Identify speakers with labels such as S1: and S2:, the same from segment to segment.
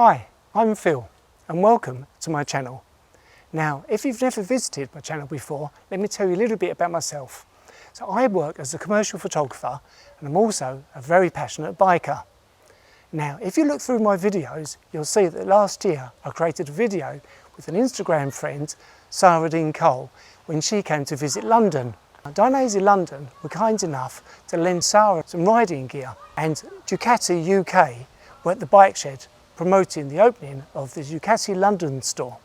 S1: Hi, I'm Phil and welcome to my channel. Now, if you've never visited my channel before, let me tell you a little bit about myself. So I work as a commercial photographer and I'm also a very passionate biker. Now, if you look through my videos, you'll see that last year I created a video with an Instagram friend, Sarah Dean Cole, when she came to visit London. Ducati London were kind enough to lend Sarah some riding gear, and Ducati UK were at the bike shed promoting the opening of the Ducati London store.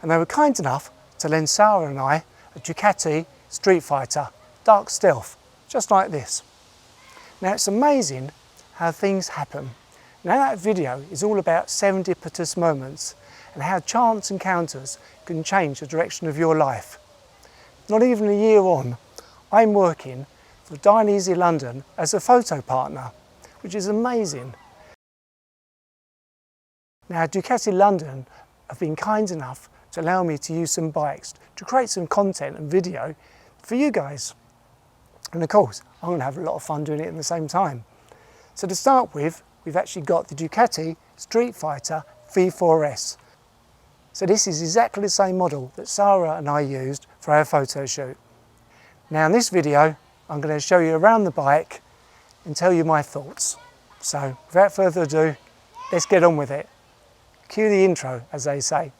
S1: And they were kind enough to lend Sarah and I a Ducati Streetfighter Dark Stealth, just like this. Now it's amazing how things happen. Now that video is all about serendipitous moments and how chance encounters can change the direction of your life. Not even a year on, I'm working for Ducati London as a photo partner, which is amazing. Now Ducati London have been kind enough to allow me to use some bikes to create some content and video for you guys. And of course, I'm going to have a lot of fun doing it at the same time. So to start with, we've actually got the Ducati Streetfighter V4 S. So this is exactly the same model that Sarah and I used for our photo shoot. Now in this video, I'm going to show you around the bike and tell you my thoughts. So without further ado, let's get on with it. Cue the intro, as they say.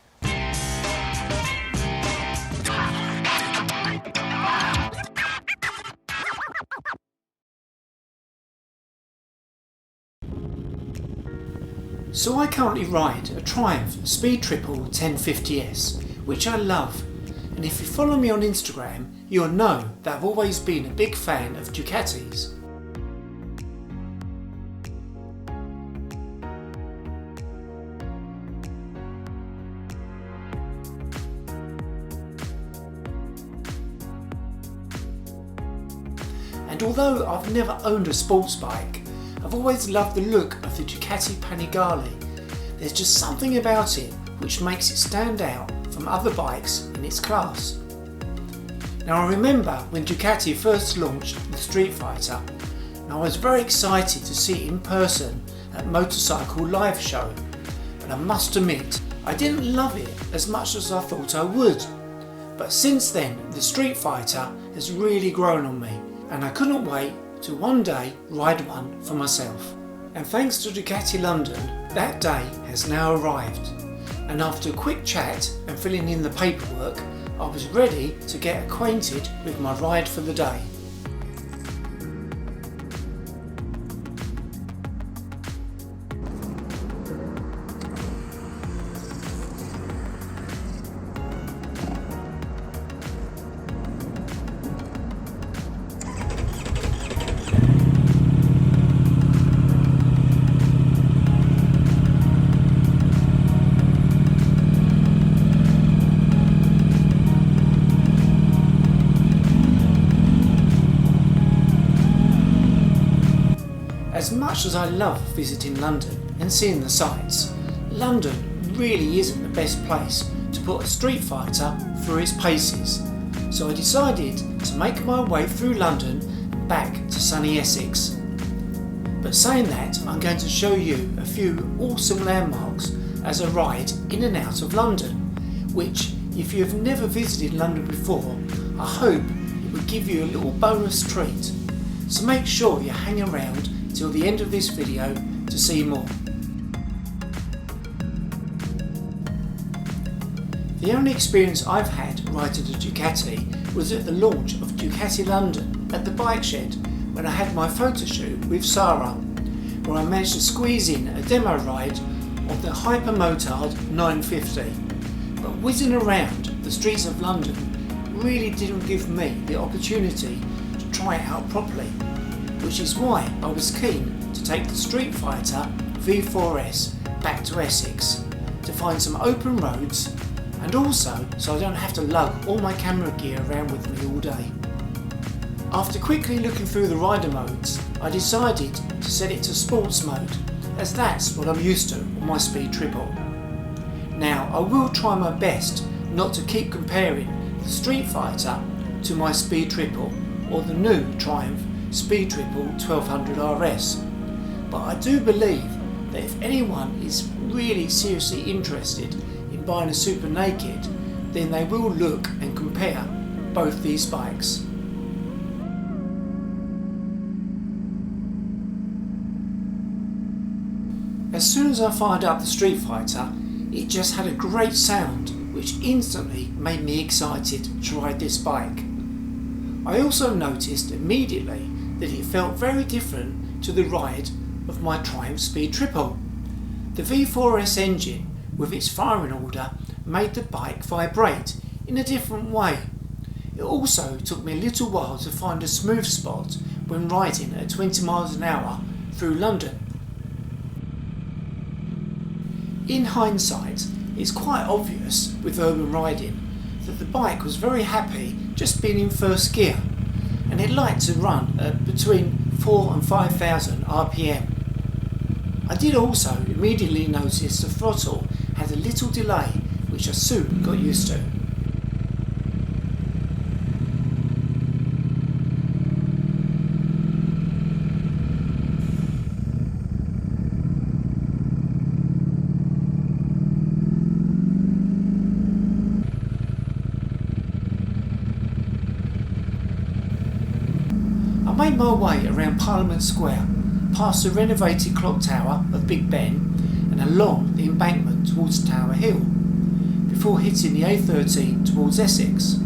S1: So I currently ride a Triumph Speed Triple 1050S, which I love, and if you follow me on Instagram, you'll know that I've always been a big fan of Ducatis. And although I've never owned a sports bike, I've always loved the look of the Ducati Panigale. There's just something about it which makes it stand out from other bikes in its class. Now I remember when Ducati first launched the Streetfighter, and I was very excited to see it in person at Motorcycle Live Show, but I must admit I didn't love it as much as I thought I would. But since then the Streetfighter has really grown on me, and I couldn't wait to one day ride one for myself. And thanks to Ducati London, that day has now arrived. And after a quick chat and filling in the paperwork, I was ready to get acquainted with my ride for the day. As much as I love visiting London and seeing the sights, London really isn't the best place to put a Streetfighter through its paces. So I decided to make my way through London and back to sunny Essex. But saying that, I'm going to show you a few awesome landmarks as I ride in and out of London, which, if you have never visited London before, I hope it will give you a little bonus treat. So make sure you hang around till the end of this video to see more. The only experience I've had riding a Ducati was at the launch of Ducati London at the bike shed when I had my photo shoot with Sarah, where I managed to squeeze in a demo ride of the Hypermotard 950. But whizzing around the streets of London really didn't give me the opportunity to try it out properly, which is why I was keen to take the Streetfighter V4 S back to Essex to find some open roads, and also so I don't have to lug all my camera gear around with me all day. After quickly looking through the rider modes, I decided to set it to sports mode, as that's what I'm used to on my Speed Triple. Now I will try my best not to keep comparing the Streetfighter to my Speed Triple or the new Triumph Speed Triple 1200 RS, but I do believe that if anyone is really seriously interested in buying a Super Naked, then they will look and compare both these bikes. As soon as I fired up the Streetfighter, it just had a great sound, which instantly made me excited to ride this bike. I also noticed immediately that it felt very different to the ride of my Triumph Speed Triple. The V4S engine with its firing order made the bike vibrate in a different way. It also took me a little while to find a smooth spot when riding at 20 miles an hour through London. In hindsight, it's quite obvious with urban riding that the bike was very happy just being in first gear, and it liked to run at between 4,000 and 5,000 RPM. I did also immediately notice the throttle had a little delay, which I soon got used to. I made my way around Parliament Square, past the renovated clock tower of Big Ben and along the embankment towards Tower Hill, before hitting the A13 towards Essex.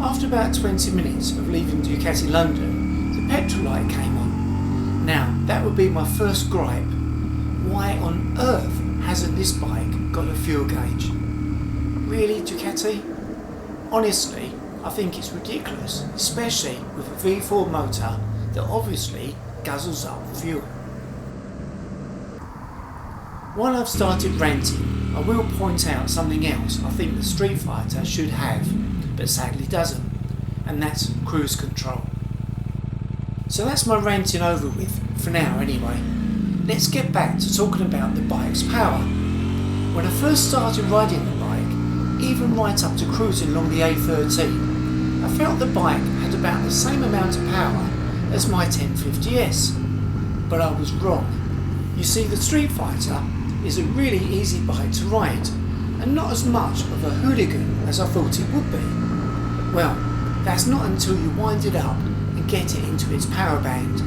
S1: After about 20 minutes of leaving Ducati London, the petrol light came on. Now, that would be my first gripe. Why on earth hasn't this bike got a fuel gauge? Really, Ducati? Honestly, I think it's ridiculous, especially with a V4 motor that obviously guzzles up fuel. While I've started ranting, I will point out something else I think the Streetfighter should have, but sadly doesn't, and that's cruise control. So that's my ranting over with, for now anyway. Let's get back to talking about the bike's power. When I first started riding the bike, even right up to cruising along the A13, I felt the bike had about the same amount of power as my 1050S. But I was wrong. You see, the Streetfighter is a really easy bike to ride, and not as much of a hooligan as I thought it would be. Well, that's not until you wind it up and get it into its power band.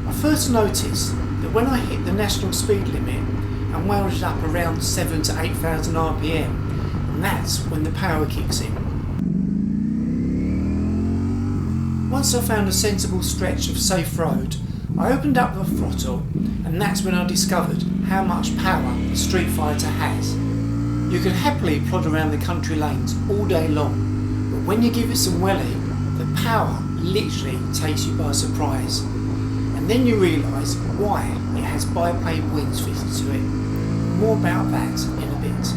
S1: I first noticed that when I hit the national speed limit and wound it up around 7,000 to 8,000 RPM, and that's when the power kicks in. Once I found a sensible stretch of safe road, I opened up the throttle, and that's when I discovered how much power the Streetfighter has. You can happily plod around the country lanes all day long, but when you give it some welly, the power literally takes you by surprise. And then you realise why it has biplane wings fitted to it. More about that in a bit.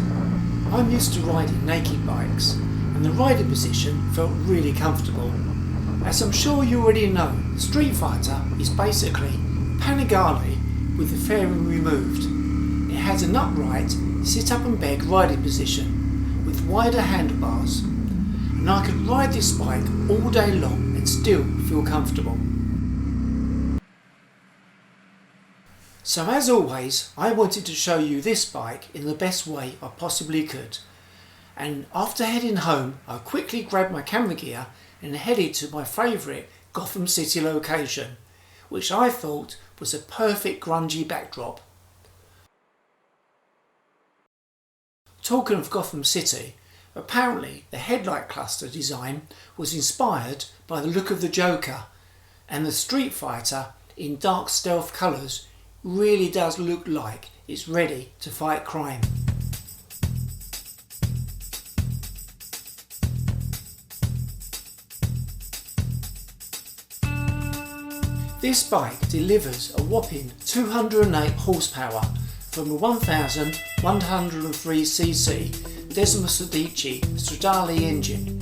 S1: I'm used to riding naked bikes, and the rider position felt really comfortable. As I'm sure you already know, the Streetfighter is basically Panigale with the fairing removed. It has an upright, sit up and beg riding position with wider handlebars, and I could ride this bike all day long and still feel comfortable. So as always, I wanted to show you this bike in the best way I possibly could, and after heading home I quickly grabbed my camera gear and headed to my favourite Gotham City location, which I thought was a perfect grungy backdrop. Talking of Gotham City, apparently the headlight cluster design was inspired by the look of the Joker, and the Streetfighter in dark stealth colours really does look like it's ready to fight crime. This bike delivers a whopping 208 horsepower from a 1103cc Desmosedici Stradale engine.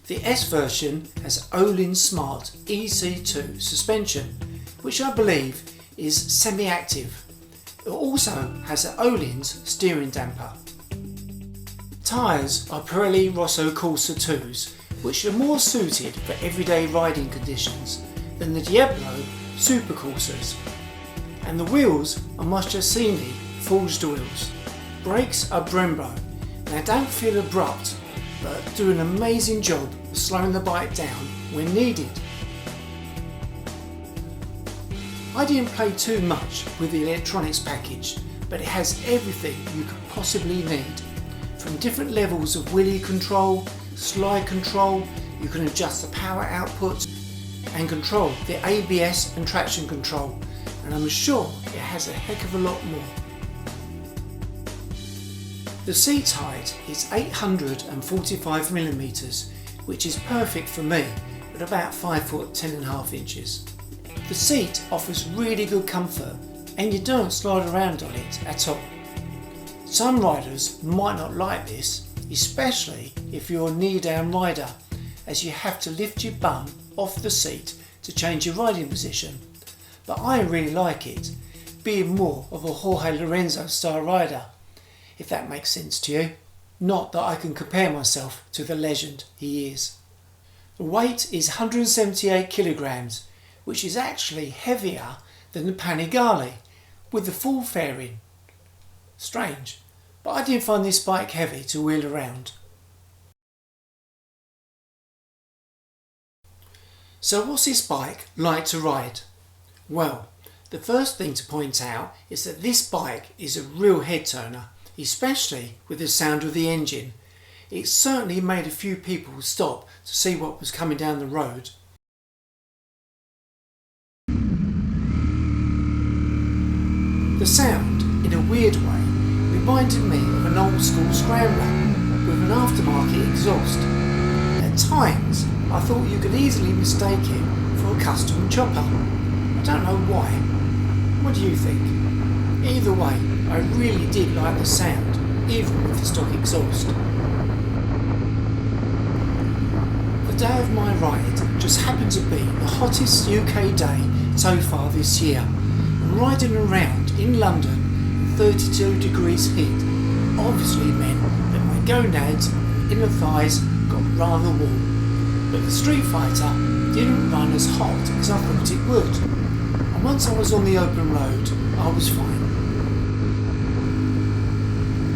S1: The S version has Öhlins Smart EC2 suspension, which I believe is semi-active. It also has an Öhlins steering damper. Tyres are Pirelli Rosso Corsa 2s, which are more suited for everyday riding conditions than the Diablo Super Corsas. And the wheels are Mastroianni forged wheels. Brakes are Brembo, and they don't feel abrupt, but do an amazing job of slowing the bike down when needed. I didn't play too much with the electronics package, but it has everything you could possibly need. From different levels of wheelie control, slide control, you can adjust the power output and control the ABS and traction control, and I'm sure it has a heck of a lot more. The seat height is 845mm, which is perfect for me at about 5 foot 10.5 inches. The seat offers really good comfort and you don't slide around on it at all. Some riders might not like this, especially if you're a knee-down rider, as you have to lift your bum off the seat to change your riding position. But I really like it, being more of a Jorge Lorenzo style rider, if that makes sense to you. Not that I can compare myself to the legend he is. The weight is 178 kilograms, which is actually heavier than the Panigale with the full fairing. Strange, but I did find this bike heavy to wheel around. So what's this bike like to ride? Well, the first thing to point out is that this bike is a real head turner, especially with the sound of the engine. It certainly made a few people stop to see what was coming down the road. The sound, in a weird way, reminded me of an old school scrambler with an aftermarket exhaust. At times, I thought you could easily mistake it for a custom chopper. I don't know why. What do you think? Either way, I really did like the sound, even with the stock exhaust. The day of my ride just happened to be the hottest UK day so far this year, and riding around in London in 32 degrees heat obviously meant that my gonads and inner thighs got rather warm. But the Streetfighter didn't run as hot as I thought it would, and once I was on the open road I was fine.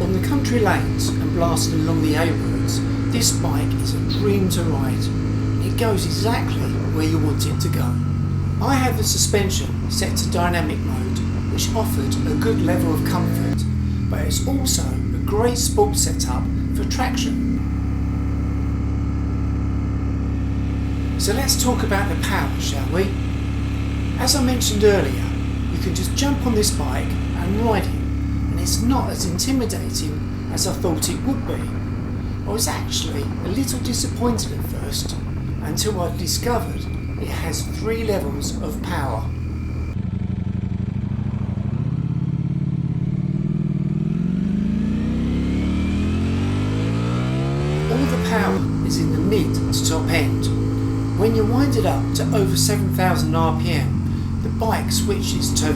S1: On the country lanes and blasting along the A roads, this bike is a dream to ride. It goes exactly where you want it to go. I have the suspension set to dynamic mode, which offered a good level of comfort, but it's also a great sport setup for traction. So let's talk about the power, shall we? As I mentioned earlier, you can just jump on this bike and ride it, and it's not as intimidating as I thought it would be. I was actually a little disappointed at first, until I discovered it has 3 levels of power. All the power is in the mid to top end. When you wind it up to over 7,000 RPM, the bike switches to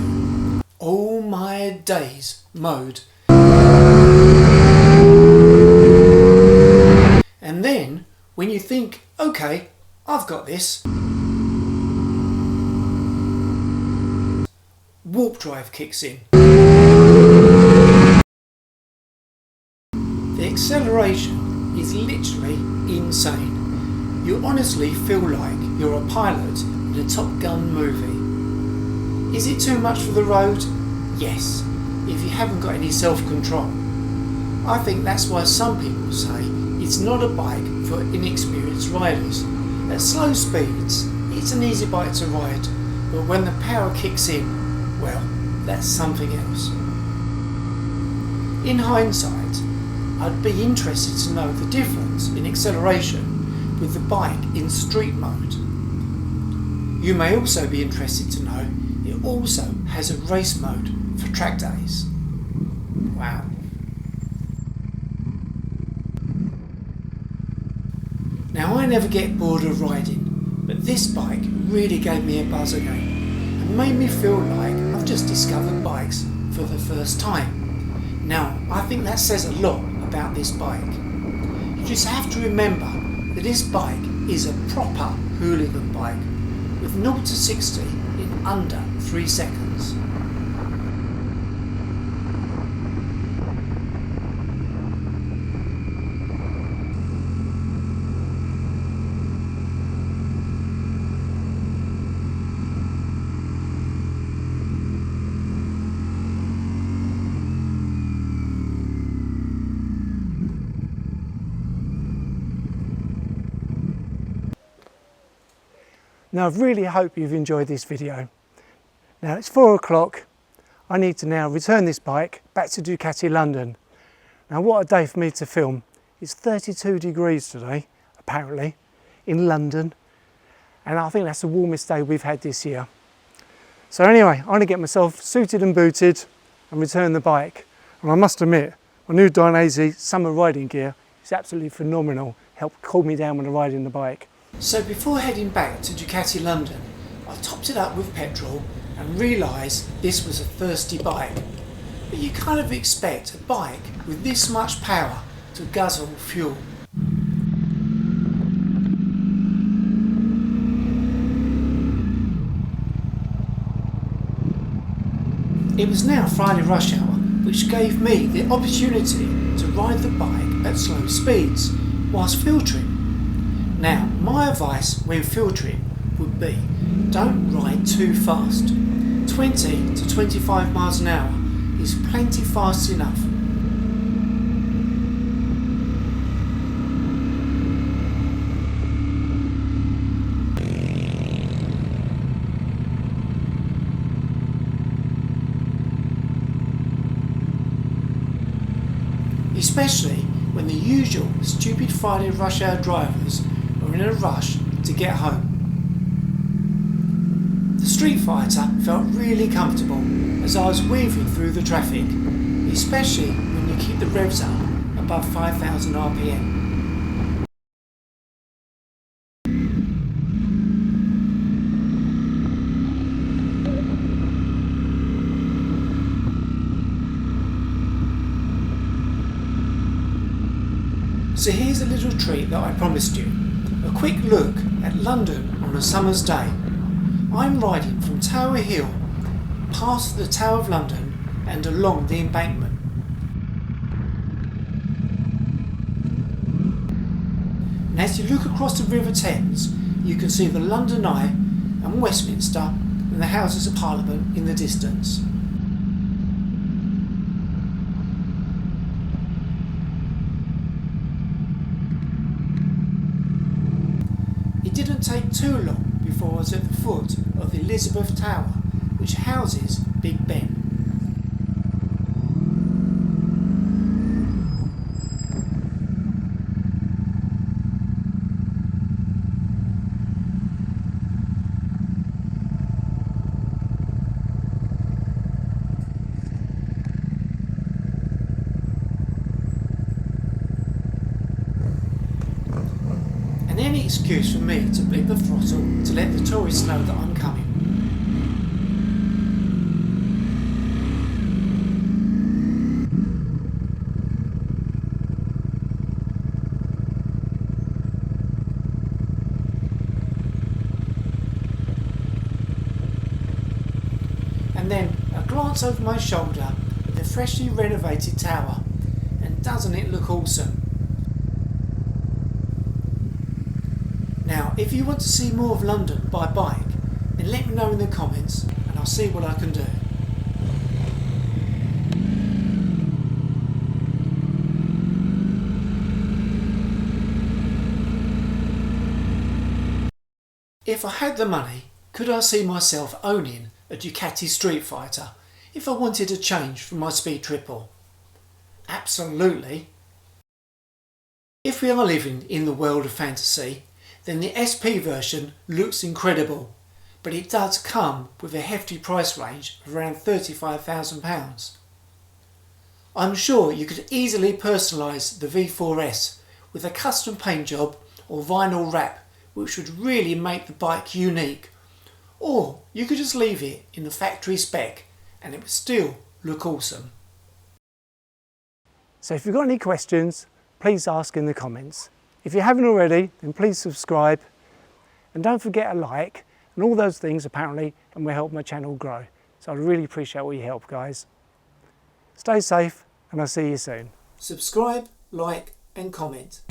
S1: all my days mode. And then, when you think, okay, I've got this, warp drive kicks in. The acceleration is literally insane. You honestly feel like you're a pilot in a Top Gun movie. Is it too much for the road? Yes, if you haven't got any self-control. I think that's why some people say it's not a bike for inexperienced riders. At slow speeds, it's an easy bike to ride, but when the power kicks in, well, that's something else. In hindsight, I'd be interested to know the difference in acceleration with the bike in street mode. You may also be interested to know it also has a race mode for for track days. Wow. Now I never get bored of riding, but this bike really gave me a buzz again and made me feel like I've just discovered bikes for the first time. Now I think that says a lot about this bike. You just have to remember that this bike is a proper hooligan bike with 0 to 60 in under 3 seconds. Now I really hope you've enjoyed this video. Now it's 4 o'clock. I need to now return this bike back to Ducati London. Now what a day for me to film. It's 32 degrees today, apparently, in London. And I think that's the warmest day we've had this year. So anyway, I'm gonna get myself suited and booted and return the bike. And I must admit, my new Dainese summer riding gear is absolutely phenomenal. Helped cool me down when I'm riding the bike. So before heading back to Ducati London, I topped it up with petrol and realised this was a thirsty bike. But you kind of expect a bike with this much power to guzzle fuel. It was now Friday rush hour, which gave me the opportunity to ride the bike at slow speeds whilst filtering. Now, my advice when filtering would be don't ride too fast. 20 to 25 miles an hour is plenty fast enough. Especially when the usual stupid Friday rush hour drivers are in a rush to get home. The Streetfighter felt really comfortable as I was weaving through the traffic, especially when you keep the revs up above 5,000 RPM. So here's a little treat that I promised you. A quick look at London on a summer's day. I'm riding from Tower Hill, past the Tower of London and along the embankment. And as you look across the River Thames, you can see the London Eye and Westminster and the Houses of Parliament in the distance. It didn't take too long before I was at the foot of the Elizabeth Tower, which houses Big Ben. And any excuse for me to blip the throttle to let the tourists know that I'm coming. And then a glance over my shoulder at the freshly renovated tower, and doesn't it look awesome? Now, if you want to see more of London by bike, then let me know in the comments and I'll see what I can do. If I had the money, could I see myself owning a Ducati Streetfighter if I wanted a change from my Speed Triple? Absolutely. If we are living in the world of fantasy, then the SP version looks incredible, but it does come with a hefty price range of around £35,000. I'm sure you could easily personalise the V4S with a custom paint job or vinyl wrap, which would really make the bike unique. Or you could just leave it in the factory spec and it would still look awesome. So if you've got any questions, please ask in the comments. If you haven't already, then please subscribe and don't forget a like and all those things apparently, and will help my channel grow. So I really appreciate all your help, guys. Stay safe and I'll see you soon. Subscribe, like and comment.